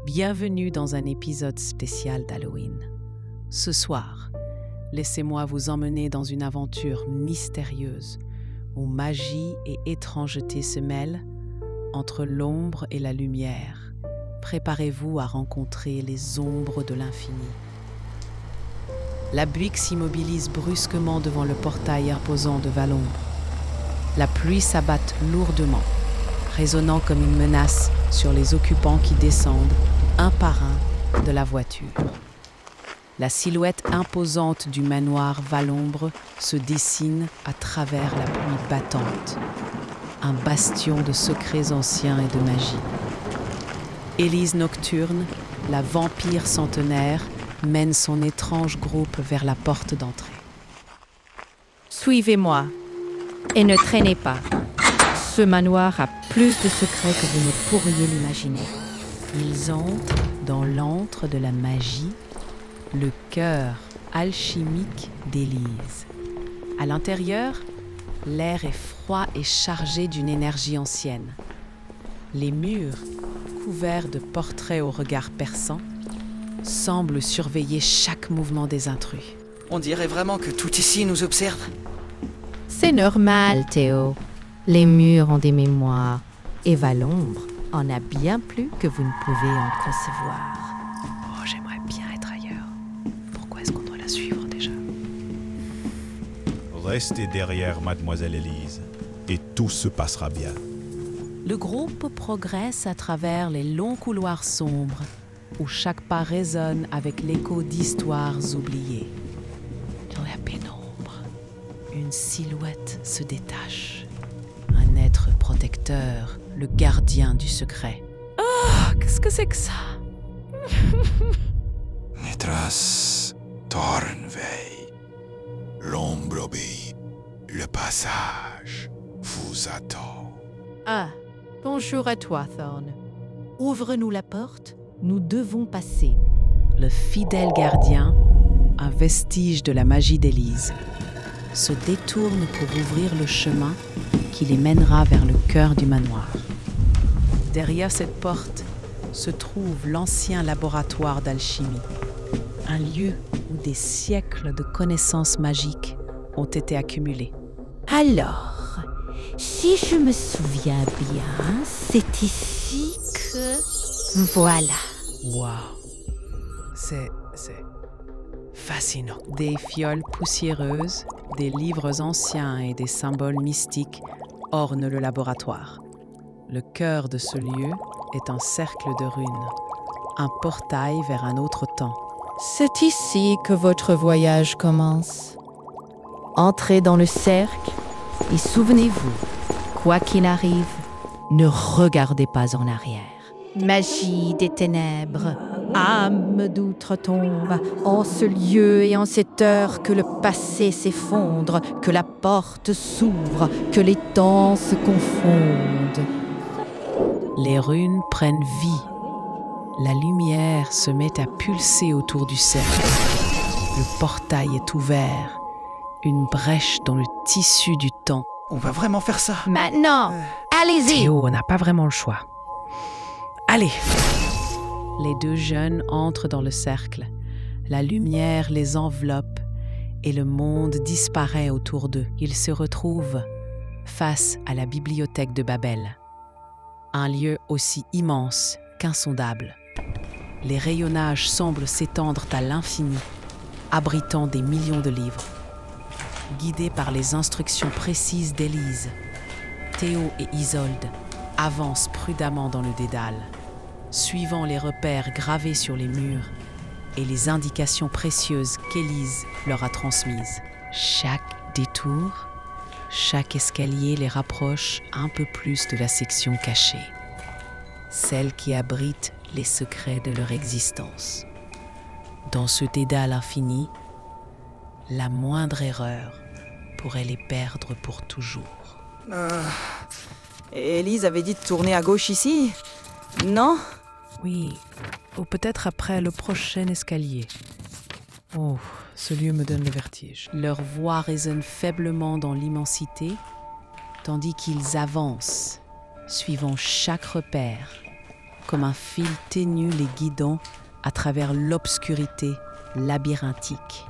Bienvenue dans un épisode spécial d'Halloween. Ce soir, laissez-moi vous emmener dans une aventure mystérieuse où magie et étrangeté se mêlent entre l'ombre et la lumière. Préparez-vous à rencontrer les ombres de l'infini. La Buick s'immobilise brusquement devant le portail imposant de Valombre. La pluie s'abat lourdement, résonnant comme une menace sur les occupants qui descendent, un par un, de la voiture. La silhouette imposante du manoir Valombre se dessine à travers la pluie battante, un bastion de secrets anciens et de magie. Élise Nocturne, la vampire centenaire, mène son étrange groupe vers la porte d'entrée. Suivez-moi et ne traînez pas. Ce manoir a plus de secrets que vous ne pourriez l'imaginer. Ils entrent dans l'antre de la magie, le cœur alchimique d'Élise. À l'intérieur, l'air est froid et chargé d'une énergie ancienne. Les murs, couverts de portraits au regard perçant, semblent surveiller chaque mouvement des intrus. On dirait vraiment que tout ici nous observe. C'est normal, Théo. Les murs ont des mémoires. Et Valombre en a bien plus que vous ne pouvez en concevoir. Oh, j'aimerais bien être ailleurs. Pourquoi est-ce qu'on doit la suivre déjà? Restez derrière Mademoiselle Élise et tout se passera bien. Le groupe progresse à travers les longs couloirs sombres où chaque pas résonne avec l'écho d'histoires oubliées. Dans la pénombre, une silhouette se détache. Un être protecteur, le gardien du secret. Oh, qu'est-ce que c'est que ça? Nitras Thornveil, l'ombre obéit, le passage vous attend. Ah, bonjour à toi, Thorn. Ouvre-nous la porte, nous devons passer. Le fidèle gardien, un vestige de la magie d'Élise, se détourne pour ouvrir le chemin qui les mènera vers le cœur du manoir. Derrière cette porte se trouve l'ancien laboratoire d'alchimie, un lieu où des siècles de connaissances magiques ont été accumulés. Alors, si je me souviens bien, c'est ici que... Voilà. Waouh! C'est fascinant. Des fioles poussiéreuses, des livres anciens et des symboles mystiques ornent le laboratoire. Le cœur de ce lieu est un cercle de runes, un portail vers un autre temps. C'est ici que votre voyage commence. Entrez dans le cercle et souvenez-vous, quoi qu'il arrive, ne regardez pas en arrière. Magie des ténèbres, âme d'outre-tombe, en ce lieu et en cette heure que le passé s'effondre, que la porte s'ouvre, que les temps se confondent. Les runes prennent vie. La lumière se met à pulser autour du cercle. Le portail est ouvert, une brèche dans le tissu du temps. On va vraiment faire ça? Maintenant, allez-y! Théo, on n'a pas vraiment le choix. Allez! Les deux jeunes entrent dans le cercle. La lumière les enveloppe et le monde disparaît autour d'eux. Ils se retrouvent face à la bibliothèque de Babel. Un lieu aussi immense qu'insondable. Les rayonnages semblent s'étendre à l'infini, abritant des millions de livres. Guidés par les instructions précises d'Élise, Théo et Isolde avancent prudemment dans le dédale, suivant les repères gravés sur les murs et les indications précieuses qu'Élise leur a transmises. Chaque détour, chaque escalier les rapproche un peu plus de la section cachée, celle qui abrite les secrets de leur existence. Dans ce dédale infini, la moindre erreur pourrait les perdre pour toujours. Élise avait dit de tourner à gauche ici, non? Oui, ou peut-être après le prochain escalier. Oh, ce lieu me donne le vertige. Leur voix résonne faiblement dans l'immensité, tandis qu'ils avancent, suivant chaque repère, comme un fil ténu les guidant à travers l'obscurité labyrinthique.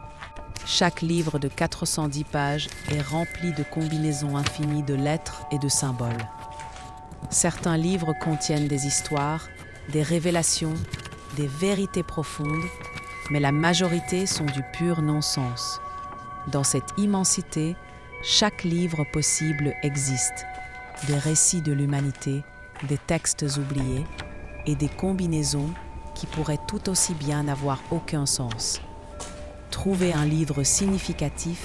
Chaque livre de 410 pages est rempli de combinaisons infinies de lettres et de symboles. Certains livres contiennent des histoires, des révélations, des vérités profondes, mais la majorité sont du pur non-sens. Dans cette immensité, chaque livre possible existe. Des récits de l'humanité, des textes oubliés et des combinaisons qui pourraient tout aussi bien n'avoir aucun sens. Trouver un livre significatif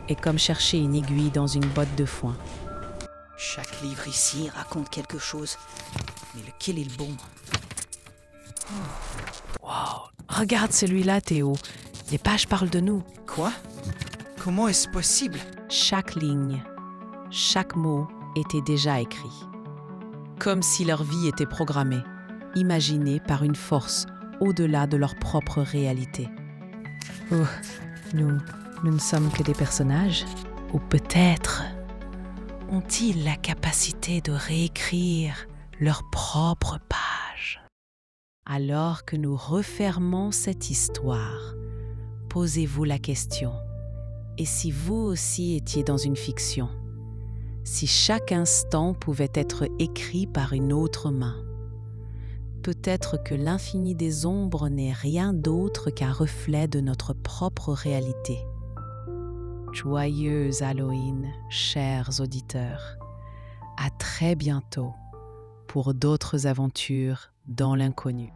est comme chercher une aiguille dans une botte de foin. Chaque livre ici raconte quelque chose. Mais lequel est le bon? Wow, regarde celui-là, Théo. Les pages parlent de nous. Quoi? Comment est-ce possible? Chaque ligne, chaque mot était déjà écrit. Comme si leur vie était programmée, imaginée par une force au-delà de leur propre réalité. Oh, nous ne sommes que des personnages? Ou peut-être ont-ils la capacité de réécrire leurs propres pages? Alors que nous refermons cette histoire, posez-vous la question. Et si vous aussi étiez dans une fiction? Si chaque instant pouvait être écrit par une autre main? Peut-être que l'infini des ombres n'est rien d'autre qu'un reflet de notre propre réalité. Joyeux Halloween, chers auditeurs. À très bientôt pour d'autres aventures dans l'inconnu.